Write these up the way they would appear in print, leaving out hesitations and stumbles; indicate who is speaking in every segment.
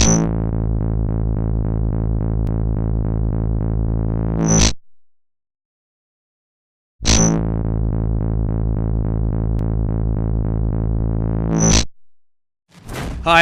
Speaker 1: Hi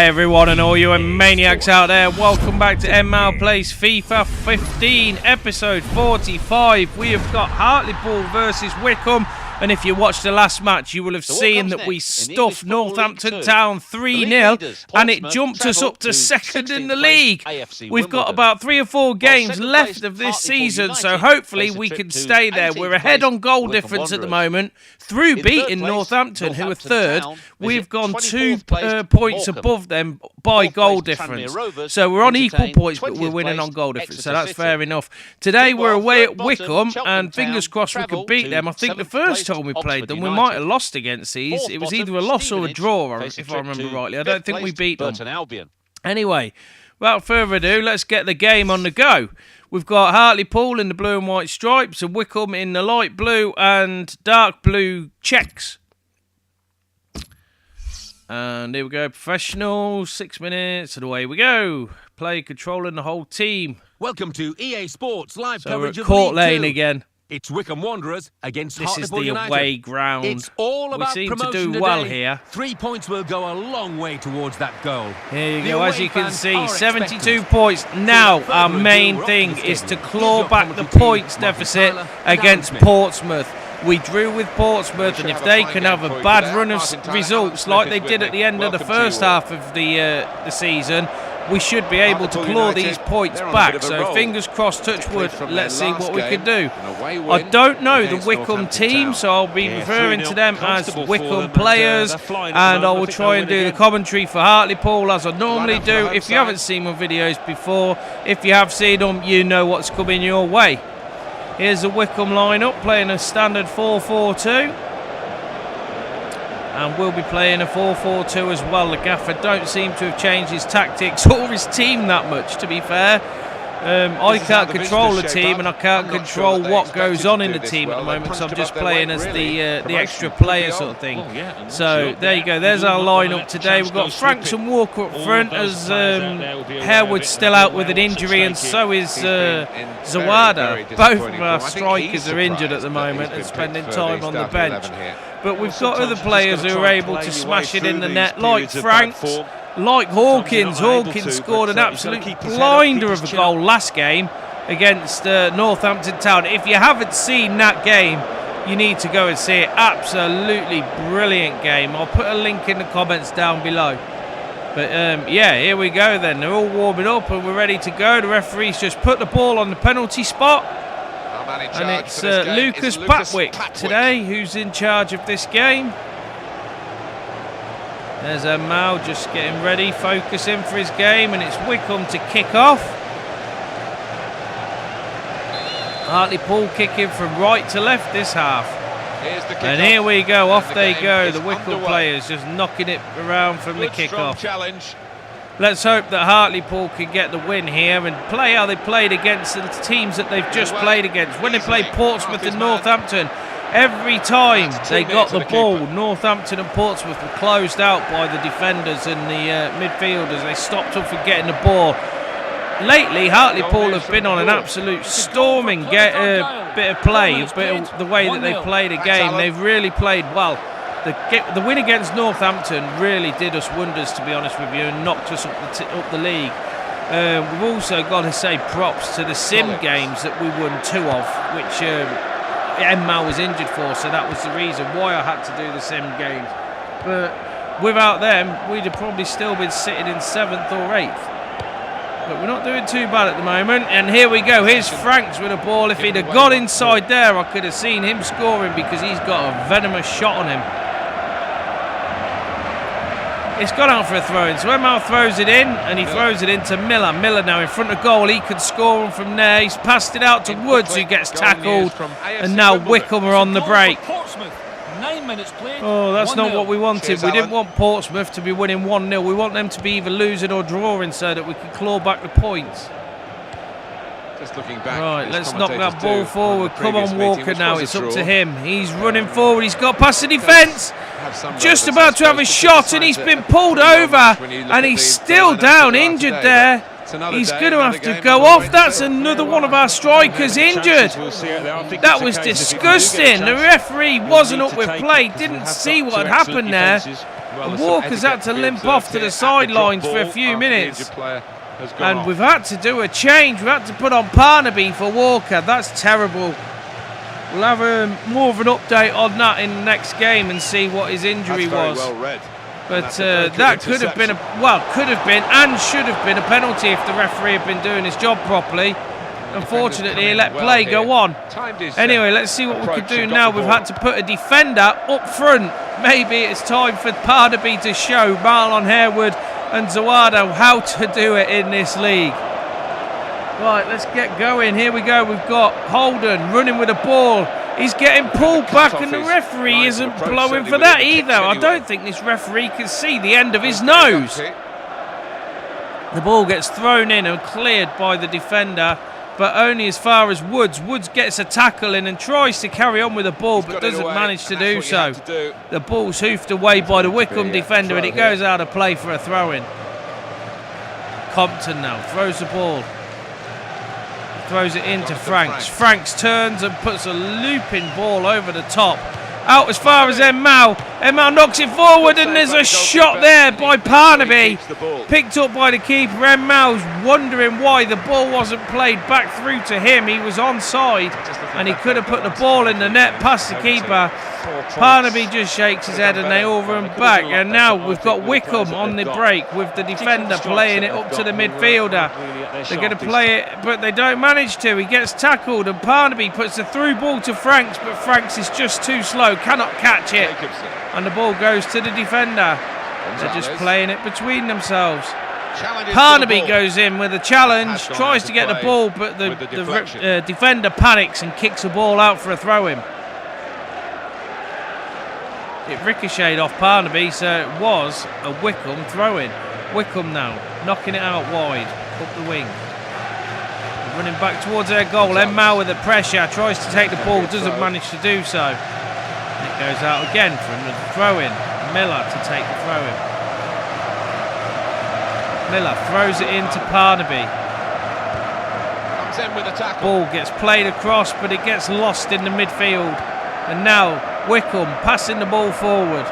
Speaker 1: everyone and all you maniacs out there, welcome back to En-Mao Plays FIFA 15, episode 45. We have got Hartlepool versus Wycombe, and if you watched the last match you will have seen that we stuffed Northampton Town 3-0 and it jumped us up to second in the league. We've got about 3 or 4 games left of this season, so hopefully we can stay there. We're ahead on goal difference at the moment through beating Northampton, who are third. We've gone 2 points above them by goal difference. So we're on equal points, but we're winning on goal difference, so that's fair enough. Today we're away at Wycombe, and fingers crossed we could beat them. I think the first time we played them, we might have lost against these. It was either a loss or a draw, if I remember rightly. I don't think we beat them. Anyway, without further ado, let's get the game on the go. We've got Hartlepool in the blue and white stripes, and Wycombe in the light blue and dark blue checks. And here we go, professional, 6 minutes, and away we go. Play controlling the whole team.
Speaker 2: Welcome to EA Sports live
Speaker 1: so
Speaker 2: coverage
Speaker 1: we're at
Speaker 2: of
Speaker 1: Court
Speaker 2: League
Speaker 1: Lane
Speaker 2: 2.
Speaker 1: again.
Speaker 2: It's Wycombe Wanderers against Hartlepool United.
Speaker 1: This is the away ground.
Speaker 2: It's all about
Speaker 1: we seem to
Speaker 2: promotion
Speaker 1: do well
Speaker 2: today.
Speaker 1: here.
Speaker 2: 3 points will go a long way towards that goal.
Speaker 1: Here you go, as you can see, 72 points. Now our main thing is to claw back the points deficit against Portsmouth. We drew with Portsmouth, and if they can have a bad run of results like they did at the end of the first half of the season, we should be able to claw these points back. So fingers crossed, touch wood, let's see what we can do. I don't know the Wycombe team, so I'll be referring to them as Wycombe players, and I will try and do the commentary for Hartlepool as I normally do. If you haven't seen my videos before, if you have seen them, you know what's coming your way. Here's the Wycombe lineup, playing a standard 4-4-2. And we'll be playing a 4-4-2 as well. The gaffer don't seem to have changed his tactics or his team that much, to be fair. I can't control the team, and I can't control what goes on in the team at the moment, because I'm just playing as the extra player sort of thing. So there you go, there's our lineup today. We've got Franks and Walker up front, as Harewood's still out with an injury, and so is Zawada. Both of our strikers are injured at the moment and spending time on the bench. But we've got other players who are able to smash it in the net, like Franks, like Hawkins. Hawkins scored an absolute blinder of a goal last game against Northampton Town. If you haven't seen that game, you need to go and see it. Absolutely brilliant game. I'll put a link in the comments down below. But yeah, here we go then. They're all warming up and we're ready to go. The referee's just put the ball on the penalty spot. And it's Lucas Patwick today who's in charge of this game. There's En-Mao just getting ready, focusing for his game, and it's Wycombe to kick off. Hartlepool kicking from right to left this half. And here we go, off they go, the Wycombe players just knocking it around from the kick-off. Let's hope that Hartlepool can get the win here and play how they played against the teams that they've just played against. When they played Portsmouth and Northampton, every time they got the ball, Northampton and Portsmouth were closed out by the defenders and the midfielders. They stopped them from getting the ball. Lately, Hartlepool have been on an absolute storming bit of play, the way that they played a game. They've really played well. The win against Northampton really did us wonders, to be honest with you, and knocked us up the league. We've also got to say props to the sim games that we won 2 of, which En-Mao was injured for, so that was the reason why I had to do the sim games. But without them, we'd have probably still been sitting in 7th or 8th. But we're not doing too bad at the moment. And here we go, here's Franks with a ball. If he'd have got inside there, I could have seen him scoring, because he's got a venomous shot on him. It's gone out for a throw-in, so En-Mao throws it in, and he throws it into Miller. Miller now in front of goal, he can score him from there. He's passed it out to Woods, who gets tackled, and now Wycombe are on the break. Oh, that's not what we wanted. We didn't want Portsmouth to be winning 1-0. We want them to be either losing or drawing so that we can claw back the points.
Speaker 3: Just looking back,
Speaker 1: right, let's knock that ball forward. Come on, Walker now, it's up to him. He's running forward, he's got past the defence. just about to have a shot, and he's been pulled over, and he's still down, injured there. He's going to have to go off. That's another one of our strikers injured. That was disgusting. The referee wasn't up with play, didn't see what had happened there. And Walker's had to limp off to the sidelines for a few minutes. And we've had to do a change. We've had to put on Parnaby for Walker. That's terrible. We'll have more of an update on that in the next game and see what his injury was. But that could have been and should have been a penalty if the referee had been doing his job properly. Unfortunately, he let play go on. Anyway, let's see what we could do now. We've had to put a defender up front. Maybe it's time for Parnaby to show Marlon Harewood and Zawada how to do it in this league. Right, let's get going. Here we go. We've got Holden running with a ball. He's getting pulled back, and the referee isn't blowing for that either. I don't think this referee can see the end of his nose. The ball gets thrown in and cleared by the defender, but only as far as Woods. Woods gets a tackle in and tries to carry on with the ball, but doesn't manage to do so. The ball's hoofed away by the Wycombe defender, and it goes out of play for a throw-in. Compton now throws the ball. Throws it into Franks. Franks turns and puts a looping ball over the top. Out as far as En-Mao. En-Mao knocks it forward, and there's a shot there by Parnaby. Picked up by the keeper. En-Mao's wondering why the ball wasn't played back through to him. He was onside, and he could have put the ball in the net past the keeper. Parnaby just shakes his head, and they all run back. And now we've got Wycombe on the break with the defender playing it up to the midfielder. They're going to play it, but they don't manage to. He gets tackled, and Parnaby puts a through ball to Franks, but Franks is just too slow, cannot catch it. And the ball goes to the defender. They're just playing it between themselves. Parnaby goes in with a challenge, tries to get the ball, but the defender panics and kicks the ball out for a throw-in. It ricocheted off Parnaby, so it was a Wycombe throw-in. Wycombe now, knocking it out wide, up the wing. Running back towards their goal. En-Mao with the pressure, tries to take the ball, doesn't manage to do so. And it goes out again for another throw-in. Miller to take the throw-in. Miller throws it into Parnaby. Ball gets played across, but it gets lost in the midfield. And now Wycombe passing the ball forward.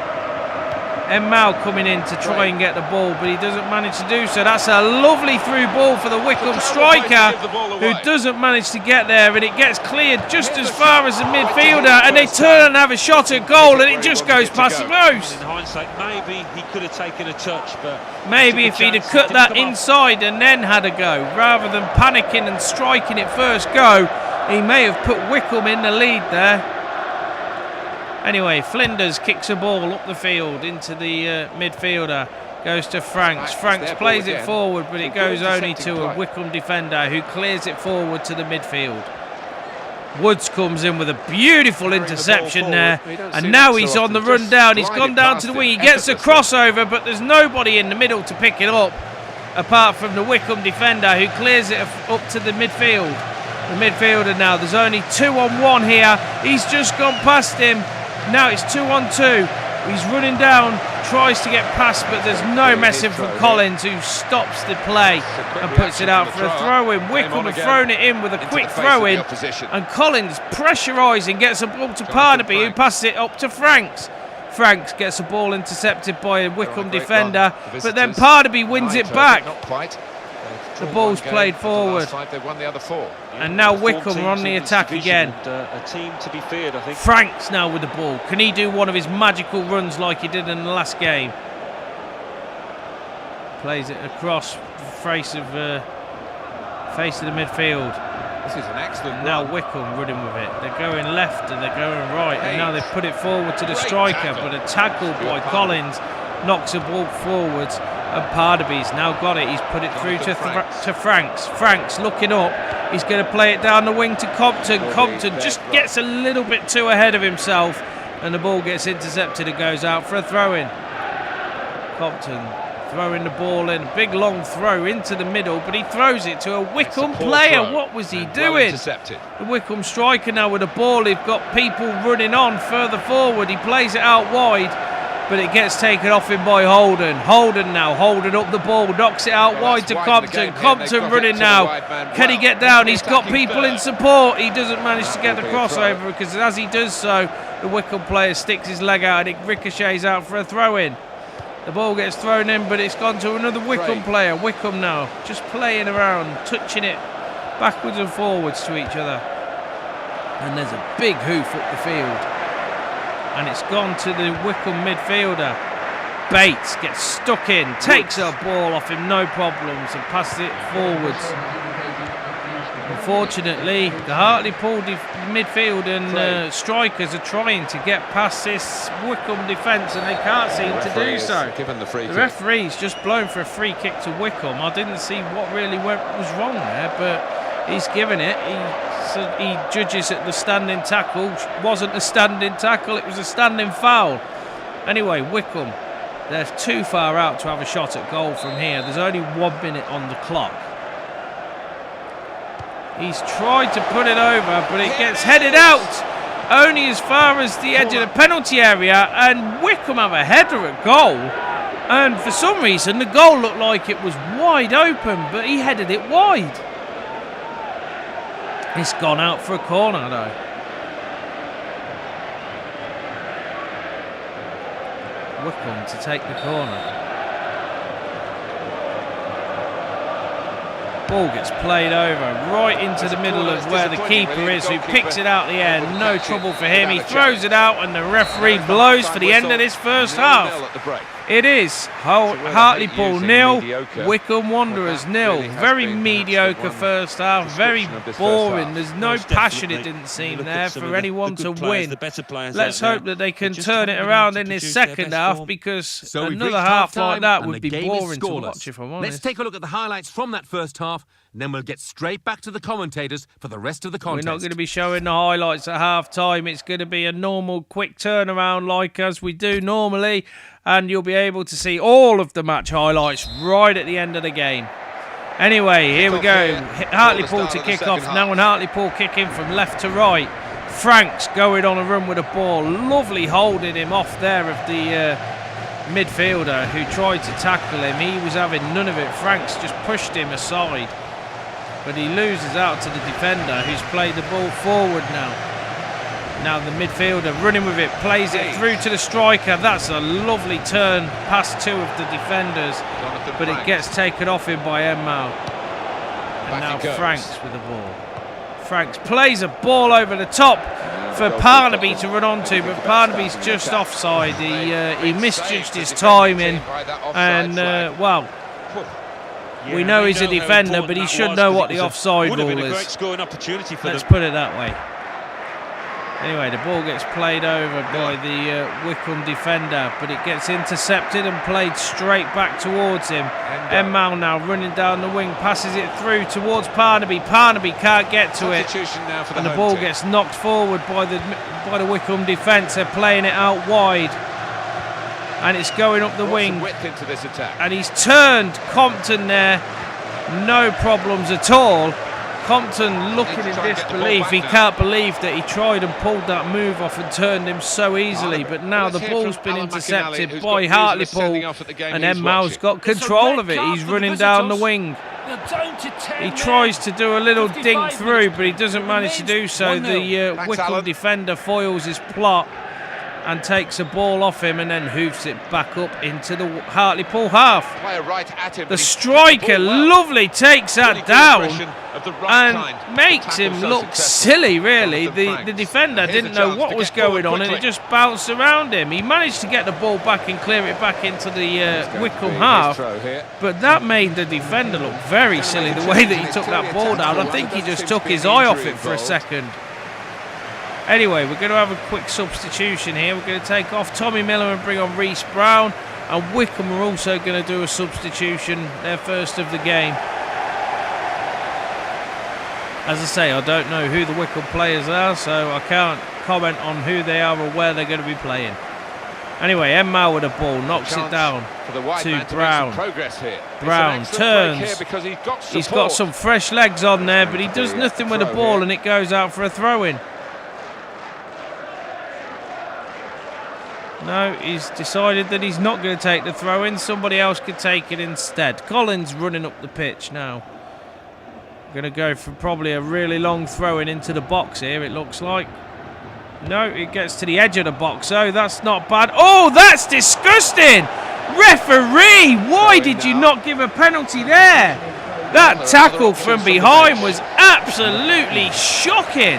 Speaker 1: En-Mao coming in to try and get the ball, but he doesn't manage to do so. That's a lovely through ball for the Wycombe striker, who doesn't manage to get there, and it gets cleared just as far as the midfielder, and they turn and have a shot at goal, and it just goes past the post.
Speaker 4: In hindsight, maybe he could have taken a touch, but
Speaker 1: maybe if he'd have cut that inside and then had a go, rather than panicking and striking it first go, he may have put Wycombe in the lead there. Anyway, Flinders kicks a ball up the field into the midfielder. Goes to Franks. Franks plays it forward, but it goes only to a Wycombe defender who clears it forward to the midfield. Woods comes in with a beautiful interception there, and now he's on the run down. He's gone down to the wing. He gets a crossover, but there's nobody in the middle to pick it up apart from the Wycombe defender who clears it up to the midfield. The midfielder now. There's only 2-on-1 here. He's just gone past him. Now it's 2-on-2. He's running down, tries to get past, but there's no messing from Collins, who stops the play and puts it out for a throw-in. Wycombe have thrown it in with a quick throw-in, and Collins pressurising, gets a ball to Parnaby, who passes it up to Franks. Franks gets a ball intercepted by a Wycombe defender, but then Parnaby wins it back. The ball's played forward, and now Wycombe are on the attack again.
Speaker 4: A team to be feared, I think.
Speaker 1: Franks now with the ball. Can he do one of his magical runs like he did in the last game? Plays it across the face of the midfield.
Speaker 3: This is an excellent
Speaker 1: now
Speaker 3: run.
Speaker 1: Wycombe running with it. They're going left and they're going right, and now they've put it forward to the striker, but a tackle by Collins knocks the ball forwards. And Parnaby's now got it. He's put it through to Franks. Franks looking up. He's going to play it down the wing to Compton. Compton just gets a little bit too ahead of himself, and the ball gets intercepted and goes out for a throw-in. Compton throwing the ball in. Big long throw into the middle, but he throws it to a Wycombe player. What was he doing? The Wycombe striker now with the ball. They've got people running on further forward. He plays it out wide. but it gets taken off him by Holden. Holden now, Holden up the ball, knocks it out wide to Compton. Compton running now. Can he get down? He's got people in support. He doesn't manage to get the crossover because as he does so, the Wycombe player sticks his leg out and it ricochets out for a throw-in. The ball gets thrown in, but it's gone to another Wycombe player. Wycombe now, just playing around, touching it backwards and forwards to each other. And there's a big hoof up the field. And it's gone to the Wycombe midfielder. Bates gets stuck in, takes a ball off him, no problems, and passes it forwards. Unfortunately, the Hartlepool midfield and strikers are trying to get past this Wycombe defence, and they can't seem to do so. The referee's just blown for a free kick to Wycombe. I didn't see what really was wrong there, but he's given it. He judges it the standing tackle. Wasn't a standing tackle, it was a standing foul. Anyway, Wycombe, they're too far out to have a shot at goal from here. There's only 1 minute on the clock. He's tried to put it over, but it gets headed out only as far as the edge of the penalty area, and Wycombe have a header at goal. And for some reason, the goal looked like it was wide open, but he headed it wide. It's gone out for a corner, though. Wycombe to take the corner. Ball gets played over right into the middle of where the keeper is, who picks it out the air. No trouble for him. He throws it out, and the referee blows for the end of this first half. It is Hartlepool 0, Wycombe Wanderers 0. Very mediocre first half, very boring. There's no passion, it didn't seem, there for anyone to win. Let's hope that they can turn it around in this second half, because another half like that would be boring to watch, if I'm honest.
Speaker 2: Let's take a look at the highlights from that first half, and then we'll get straight back to the commentators for the rest of the contest.
Speaker 1: We're not going to be showing the highlights at half-time. It's going to be a normal, quick turnaround like as we do normally, and you'll be able to see all of the match highlights right at the end of the game. Anyway, here we go. Hartlepool to kick off. Now and Hartlepool kicking from left to right. Franks going on a run with a ball. Lovely holding him off there of the midfielder who tried to tackle him. He was having none of it. Franks just pushed him aside. But he loses out to the defender, who's played the ball forward now. Now the midfielder running with it, plays it through to the striker. That's a lovely turn past 2 of the defenders, but it gets taken off him by En-Mao. And now Franks with the ball. Franks plays a ball over the top for Parnaby to run onto, but Parnaby's just offside. He misjudged his timing, and well, we know he's a defender, but he should know what the offside rule is. Let's put it that way. Anyway, the ball gets played over by the Wycombe defender, but it gets intercepted and played straight back towards him. En-Mao now running down the wing, passes it through towards Parnaby. Parnaby can't get to it, and the ball gets knocked forward by the Wycombe defence. They're playing it out wide, and it's going up the wing. And he's turned Compton there, no problems at all. Compton looking in disbelief. He can't believe that he tried and pulled that move off and turned him so easily. But now the ball's been intercepted by Hartlepool, and En-Mao's got control of it. He's running down the wing. He tries to do a little dink through, but he doesn't manage to do so. The Wycombe defender foils his plot and takes a ball off him and then hoofs it back up into the Hartlepool half. The striker, lovely, takes that down and makes him look silly, really. The defender didn't know what was going on, and it just bounced around him. He managed to get the ball back and clear it back into the Wycombe half, but that made the defender look very silly, the way that he took that ball down. I think he just took his eye off it for a second. Anyway, we're going to have a quick substitution here. We're going to take off Tommy Miller and bring on Reece Brown. And Wycombe are also going to do a substitution, their first of the game. As I say, I don't know who the Wycombe players are, so I can't comment on who they are or where they're going to be playing. Anyway, En-Mao with a ball, knocks it down to Brown. Brown turns. He's got some fresh legs on there, but he does nothing with the ball, and it goes out for a throw-in. No, he's decided that he's not going to take the throw in. Somebody else could take it instead. Collins running up the pitch now. Going to go for probably a really long throw in into the box here, it looks like. No, it gets to the edge of the box. Oh, that's not bad. Oh, that's disgusting! Referee, why did you not give a penalty there? That tackle from behind was absolutely shocking.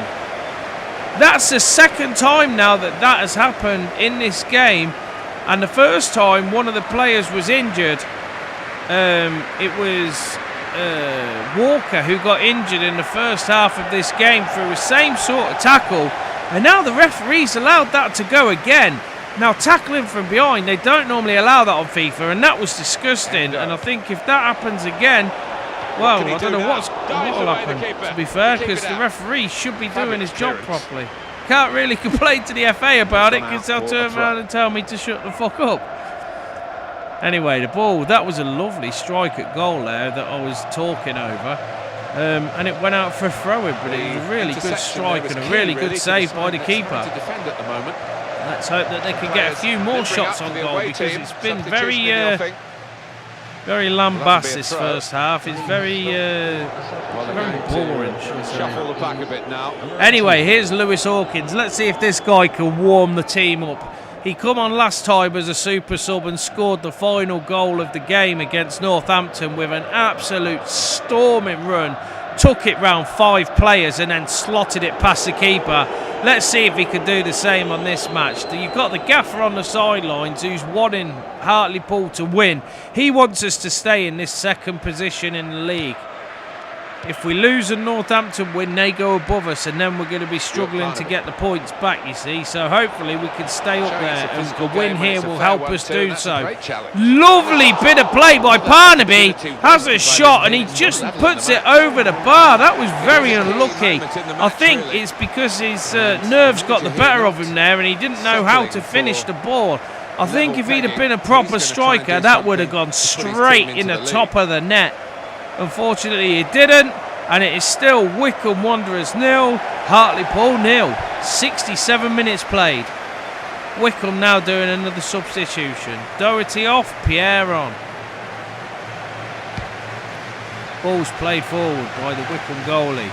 Speaker 1: That's the second time now that that has happened in this game. And the first time one of the players was injured. It was Walker who got injured in the first half of this game through the same sort of tackle. And now the referee's allowed that to go again. Now, tackling from behind, they don't normally allow that on FIFA, and that was disgusting. And I think if that happens again, well, I don't know what will happen, to be fair, because the referee should be doing his job properly. Can't really complain to the FA about it, because they'll turn around and tell me to shut the fuck up. Anyway, the ball, that was a lovely strike at goal there that I was talking over. And it went out for a throw-in, but it was a really good strike and a really good save by the keeper. Let's hope that they can get a few more shots on goal, because it's been very very lambast this first half. It's very boring, should I say. Anyway, here's Lewis Hawkins. Let's see if this guy can warm the team up. He come on last time as a super sub and scored the final goal of the game against Northampton with an absolute storming run. Took it round 5 players and then slotted it past the keeper. Let's see if he can do the same on this match. You've got the gaffer on the sidelines who's wanting Hartlepool to win. He wants us to stay in this second position in the league. If we lose and Northampton win, they go above us, and then we're going to be struggling to get the points back, you see. So hopefully we can stay up there, and the win here will help us do so. Lovely bit of play by Parnaby. Has a shot, and he just puts it over the bar. That was very unlucky. I think it's because his nerves got the better of him there, and he didn't know how to finish the ball. I think if he'd have been a proper striker, that would have gone straight in the top of the net. Unfortunately, it didn't, and it is still Wycombe Wanderers 0, Hartlepool 0. 67 minutes played. Wycombe now doing another substitution. Doherty off, Pierre on. Ball's played forward by the Wycombe goalie.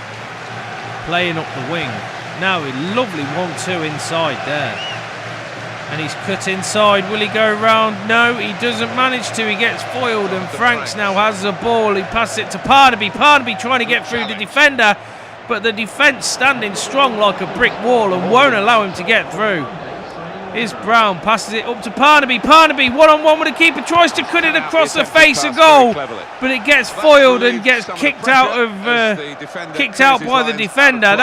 Speaker 1: Playing up the wing. Now a lovely 1-2 inside there. And he's cut inside. Will he go round? No, he doesn't manage to. He gets foiled, and Franks now has the ball. He passes it to Parnaby. Parnaby trying to get through the defender, but the defence standing strong like a brick wall and won't allow him to get through. Here's Brown, passes it up to Parnaby. Parnaby, one-on-one with the keeper, tries to cut it across the face of goal, but it gets foiled and gets kicked out by the defender.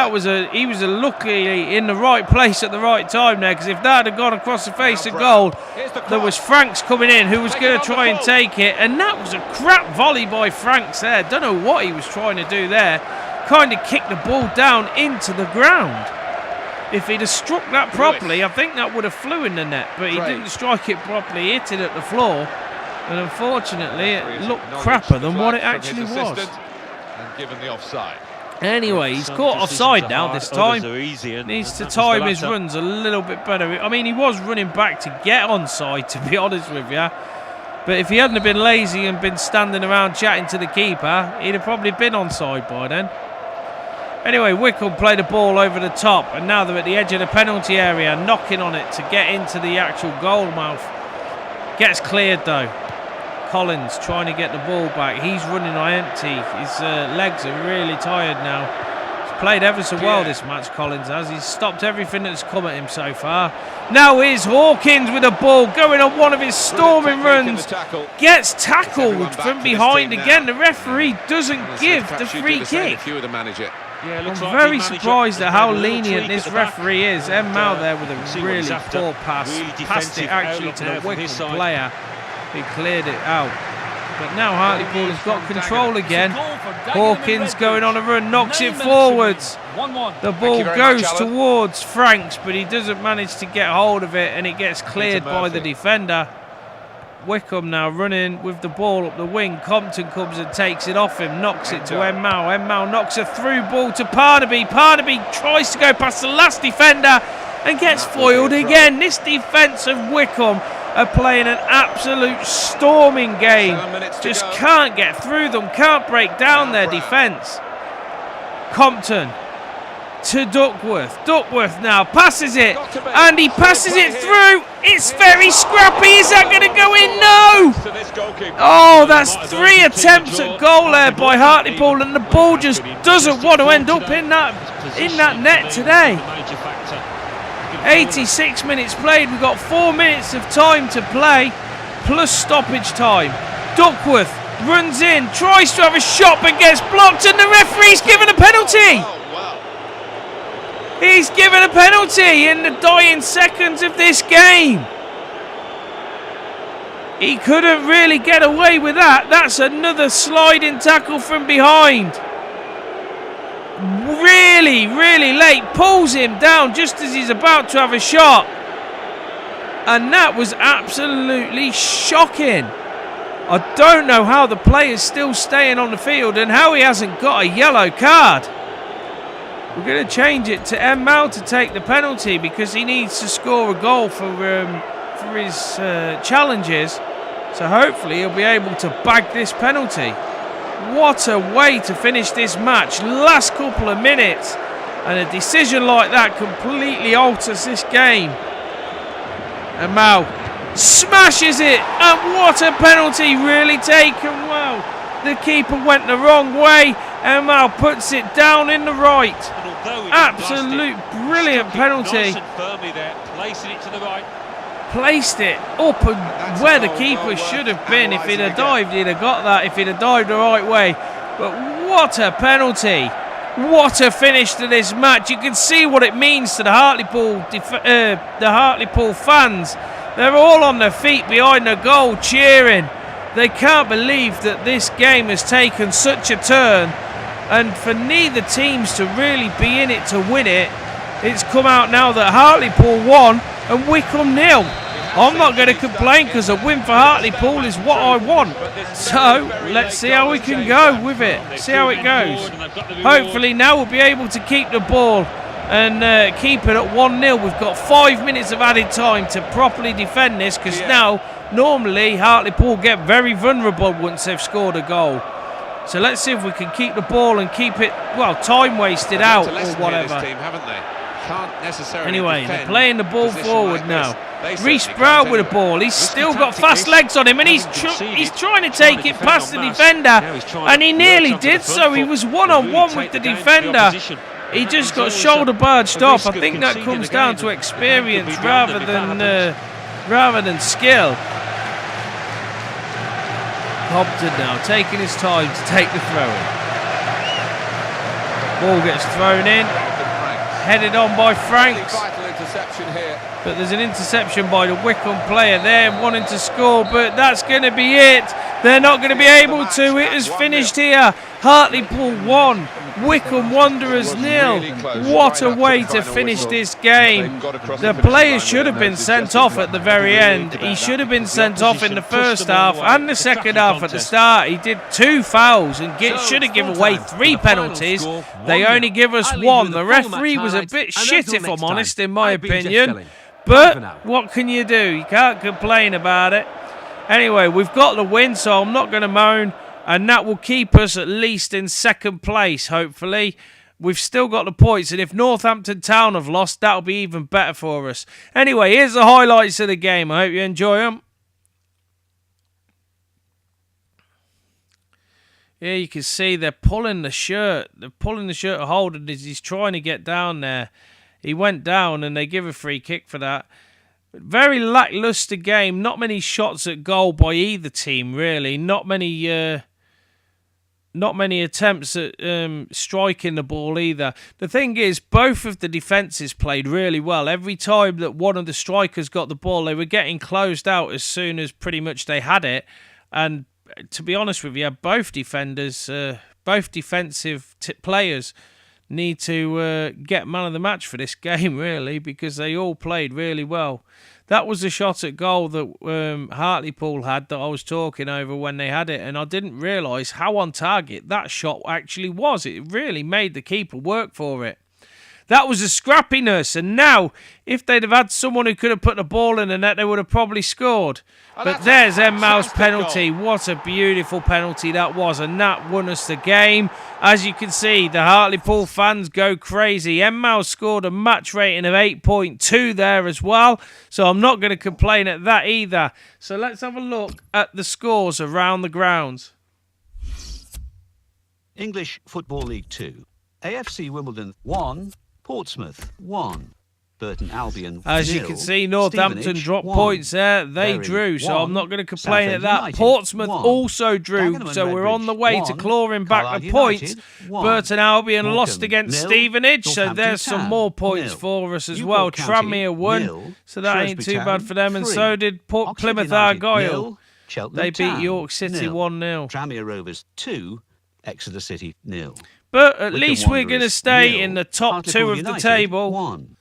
Speaker 1: He was luckily in the right place at the right time there, because if that had gone across the face of goal, there was Franks coming in who was going to try and take it, and that was a crap volley by Franks there. Don't know what he was trying to do there. Kind of kicked the ball down into the ground. If he'd have struck that properly, I think that would have flew in the net, but he didn't strike it properly, hit it at the floor, and unfortunately it looked crapper than what it actually was. Anyway, he's caught offside now this time. Needs to time his runs a little bit better. I mean, he was running back to get onside, to be honest with you. But if he hadn't have been lazy and been standing around chatting to the keeper, he'd have probably been onside by then. Anyway, Wycombe play the ball over the top, and now they're at the edge of the penalty area, knocking on it to get into the actual goal mouth. Gets cleared though. Collins trying to get the ball back. He's running on empty. His legs are really tired now. He's played ever so well this match, Collins has. He's stopped everything that's come at him so far. Now is Hawkins with the ball, going on one of his storming runs. Gets tackled from behind again. The referee doesn't give the free kick. I'm very surprised at how lenient this referee is. En-Mao there with a really poor pass. Passed it actually to the Wycombe player who cleared it out. But now Hartlepool has got control again. Hawkins going on a run, knocks it forwards. The ball goes towards Franks, but he doesn't manage to get hold of it, and it gets cleared by the defender. Wycombe now running with the ball up the wing. Compton comes and takes it off him, knocks it to En-Mao. En-Mao knocks a through ball to Parnaby. Parnaby tries to go past the last defender, and gets foiled again. This defence of Wycombe are playing an absolute storming game. Just can't get through them, can't break down their defence. Compton to Duckworth. Duckworth now passes it, and he passes it through. It's very scrappy. Is that going to go in? No! Oh, that's 3 attempts at goal there by Hartlepool, and the ball just doesn't want to end up in that net today. 86 minutes played. We've got 4 minutes of time to play, plus stoppage time. Duckworth runs in, tries to have a shot, but gets blocked, and the referee's given a penalty. He's given a penalty in the dying seconds of this game. He couldn't really get away with that. That's another sliding tackle from behind. Really, really late. Pulls him down just as he's about to have a shot. And that was absolutely shocking. I don't know how the player's still staying on the field and how he hasn't got a yellow card. We're going to change it to En-Mao to take the penalty because he needs to score a goal for his challenges. So hopefully he'll be able to bag this penalty. What a way to finish this match. Last couple of minutes. And a decision like that completely alters this game. En-Mao smashes it. And what a penalty, really taken well. The keeper went the wrong way. En-Mao puts it down in the right. Absolute brilliant penalty. Placed it up and where the keeper should have been. If he'd have dived, he'd have got that. If he'd have dived the right way. But what a penalty. What a finish to this match. You can see what it means to the Hartlepool fans. They're all on their feet behind the goal cheering. They can't believe that this game has taken such a turn. And for neither teams to really be in it to win it, it's come out now that Hartlepool won and Wycombe 0. I'm not going to complain because a win for Hartlepool is what I want. So let's see how we can go with it. See how it goes. Hopefully now we'll be able to keep the ball and keep it at 1-0. We've got 5 minutes of added time to properly defend this because now normally Hartlepool get very vulnerable once they've scored a goal. So let's see if we can keep the ball and keep it, well, time wasted out or whatever. Anyway, they're playing the ball forward now. Reece Brown with the ball. He's still got fast legs on him, and he's trying to take it past the defender, and he nearly did so. He was one-on-one with the defender. He just got shoulder barged off. I think that comes down to experience rather than skill. Compton now taking his time to take the throw in. Ball gets thrown in, headed on by Franks. But there's an interception by the Wycombe player there, wanting to score, but that's going to be it. They're not going to be able to. It has finished here. Hartlepool 1, Wycombe Wanderers 0. What a way to finish this game. The player should have been sent off at the very end. He should have been sent off in the first half and the second half at the start. He did 2 fouls and should have given away 3 penalties. They only give us 1. The referee was a bit shit, if I'm honest, in my opinion. But what can you do? You can't complain about it. Anyway, we've got the win, so I'm not going to moan. And that will keep us at least in second place, hopefully. We've still got the points, and if Northampton Town have lost, that'll be even better for us. Anyway, here's the highlights of the game. I hope you enjoy them. Here you can see they're pulling the shirt. They're pulling the shirt of Holden as he's trying to get down there. He went down, and they give a free kick for that. Very lacklustre game. Not many shots at goal by either team, really. Not many attempts at striking the ball either. The thing is, both of the defences played really well. Every time that one of the strikers got the ball, they were getting closed out as soon as pretty much they had it. And to be honest with you, both defenders, both defensive players need to get man of the match for this game, really, because they all played really well. That was the shot at goal that Hartlepool had that I was talking over when they had it, and I didn't realise how on target that shot actually was. It really made the keeper work for it. That was a scrappiness. And now, if they'd have had someone who could have put the ball in the net, they would have probably scored. But there's En-Mao's penalty. What a beautiful penalty that was. And that won us the game. As you can see, the Hartlepool fans go crazy. En-Mao scored a match rating of 8.2 there as well. So I'm not going to complain at that either. So let's have a look at the scores around the grounds.
Speaker 5: English Football League 2. AFC Wimbledon 1, Portsmouth 1. Burton Albion 0.
Speaker 1: As you can see, Northampton
Speaker 5: Stevenage,
Speaker 1: dropped
Speaker 5: 1.
Speaker 1: points there. They
Speaker 5: Bury,
Speaker 1: drew, so
Speaker 5: 1.
Speaker 1: I'm not going to complain at
Speaker 5: Southend
Speaker 1: that.
Speaker 5: United,
Speaker 1: Portsmouth
Speaker 5: 1.
Speaker 1: also drew,
Speaker 5: Dagenham
Speaker 1: so
Speaker 5: and
Speaker 1: we're on the
Speaker 5: Redbridge,
Speaker 1: way
Speaker 5: 1.
Speaker 1: to clawing back
Speaker 5: Carlisle
Speaker 1: the points.
Speaker 5: United, 1.
Speaker 1: Burton Albion
Speaker 5: Morecambe,
Speaker 1: lost against
Speaker 5: 0.
Speaker 1: Stevenage, so
Speaker 5: Northampton
Speaker 1: there's some
Speaker 5: Town,
Speaker 1: more points
Speaker 5: 0.
Speaker 1: for us as
Speaker 5: Newport
Speaker 1: well.
Speaker 5: County,
Speaker 1: Tranmere won,
Speaker 5: 0.
Speaker 1: so that ain't
Speaker 5: Shrewsbury
Speaker 1: too bad
Speaker 5: Town,
Speaker 1: for them, and
Speaker 5: 3.
Speaker 1: so did
Speaker 5: Oxford
Speaker 1: Plymouth
Speaker 5: United,
Speaker 1: Argyle.
Speaker 5: 0. Cheltenham
Speaker 1: They beat
Speaker 5: Town,
Speaker 1: York City
Speaker 5: 0.
Speaker 1: 1-0.
Speaker 5: Tranmere Rovers 2, Exeter City 0.
Speaker 1: But at
Speaker 5: Wycombe
Speaker 1: least we're going to
Speaker 5: Wanderers,
Speaker 1: stay
Speaker 5: 0.
Speaker 1: in the top
Speaker 5: Hartlepool
Speaker 1: 2 of
Speaker 5: United,
Speaker 1: the table.
Speaker 5: 1.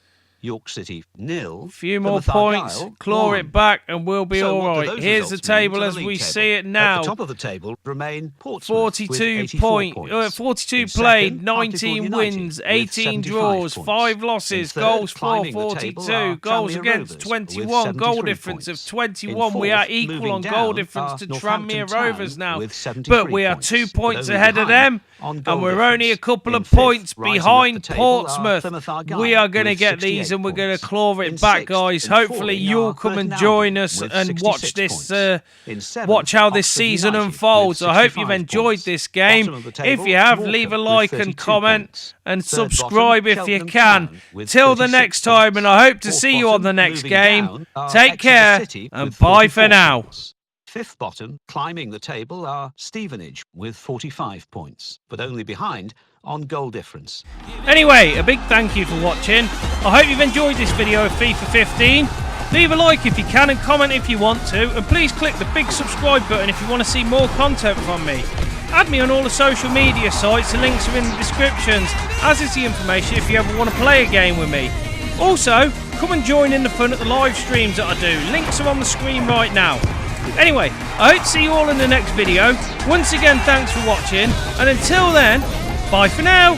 Speaker 5: York City 0.
Speaker 1: A few more
Speaker 5: Plymouth
Speaker 1: points,
Speaker 5: Argyle,
Speaker 1: claw
Speaker 5: 1.
Speaker 1: it back, and we'll be
Speaker 5: So
Speaker 1: all
Speaker 5: what do
Speaker 1: right.
Speaker 5: those
Speaker 1: Here's the
Speaker 5: results mean
Speaker 1: table
Speaker 5: to the
Speaker 1: as
Speaker 5: league
Speaker 1: we
Speaker 5: table?
Speaker 1: see it now.
Speaker 5: At the top of the table remain Portsmouth
Speaker 1: 42
Speaker 5: with 84 points.
Speaker 1: 42
Speaker 5: In
Speaker 1: played,
Speaker 5: second,
Speaker 1: 19
Speaker 5: Hartlepool
Speaker 1: wins,
Speaker 5: United
Speaker 1: 18
Speaker 5: with
Speaker 1: draws,
Speaker 5: 75
Speaker 1: 5
Speaker 5: points.
Speaker 1: losses,
Speaker 5: In third,
Speaker 1: goals for
Speaker 5: climbing the table
Speaker 1: 42,
Speaker 5: are
Speaker 1: goals
Speaker 5: Tranmere
Speaker 1: against
Speaker 5: Rovers
Speaker 1: 21,
Speaker 5: with
Speaker 1: goal
Speaker 5: 73
Speaker 1: difference of
Speaker 5: points.
Speaker 1: 21.
Speaker 5: In
Speaker 1: We are
Speaker 5: fourth,
Speaker 1: equal
Speaker 5: moving
Speaker 1: on goal
Speaker 5: down,
Speaker 1: difference
Speaker 5: are
Speaker 1: to
Speaker 5: Northampton
Speaker 1: Tranmere
Speaker 5: Town
Speaker 1: Rovers now.
Speaker 5: with 73
Speaker 1: But we are
Speaker 5: points.
Speaker 1: 2
Speaker 5: But
Speaker 1: points
Speaker 5: only
Speaker 1: ahead of
Speaker 5: behind
Speaker 1: them,
Speaker 5: on goal
Speaker 1: and we're only a
Speaker 5: difference.
Speaker 1: couple
Speaker 5: In
Speaker 1: of
Speaker 5: fifth,
Speaker 1: points
Speaker 5: rising up the
Speaker 1: behind
Speaker 5: table are
Speaker 1: Portsmouth.
Speaker 5: Plymouth Argyle
Speaker 1: We are going to
Speaker 5: with
Speaker 1: get these,
Speaker 5: 68
Speaker 1: and we're going to
Speaker 5: points.
Speaker 1: claw it
Speaker 5: In
Speaker 1: back,
Speaker 5: sixth
Speaker 1: guys.
Speaker 5: and
Speaker 1: Hopefully
Speaker 5: falling
Speaker 1: you'll
Speaker 5: are
Speaker 1: come and
Speaker 5: Burton
Speaker 1: join
Speaker 5: Albion
Speaker 1: us
Speaker 5: with
Speaker 1: and watch
Speaker 5: 66
Speaker 1: this.
Speaker 5: points. In seventh,
Speaker 1: Watch how this
Speaker 5: Oxford
Speaker 1: season
Speaker 5: United
Speaker 1: unfolds.
Speaker 5: with
Speaker 1: I hope you've
Speaker 5: 65
Speaker 1: enjoyed
Speaker 5: points.
Speaker 1: this game.
Speaker 5: Bottom of the
Speaker 1: If
Speaker 5: table,
Speaker 1: you have,
Speaker 5: Morecambe
Speaker 1: leave a
Speaker 5: with
Speaker 1: like and
Speaker 5: 32
Speaker 1: comment
Speaker 5: points.
Speaker 1: and
Speaker 5: Third
Speaker 1: subscribe
Speaker 5: bottom,
Speaker 1: if you
Speaker 5: Cheltenham
Speaker 1: can.
Speaker 5: Town with
Speaker 1: Till the
Speaker 5: 36
Speaker 1: next time, and I hope to
Speaker 5: Fourth
Speaker 1: see you on the
Speaker 5: bottom,
Speaker 1: next
Speaker 5: moving
Speaker 1: game.
Speaker 5: down, are
Speaker 1: Take
Speaker 5: Exeter
Speaker 1: care
Speaker 5: City
Speaker 1: and
Speaker 5: with
Speaker 1: bye for
Speaker 5: 44
Speaker 1: now.
Speaker 5: points. Fifth bottom, climbing the table, are Stevenage with 45 points, but only behind on goal difference.
Speaker 1: Anyway, a big thank you for watching. I hope you've enjoyed this video of FIFA 15. Leave a like if you can and comment if you want to, and please click the big subscribe button if you want to see more content from me. Add me on all the social media sites, the links are in the descriptions, as is the information if you ever want to play a game with me. Also, come and join in the fun at the live streams that I do. Links are on the screen right now. Anyway, I hope to see you all in the next video. Once again, thanks for watching, and until then, bye for now.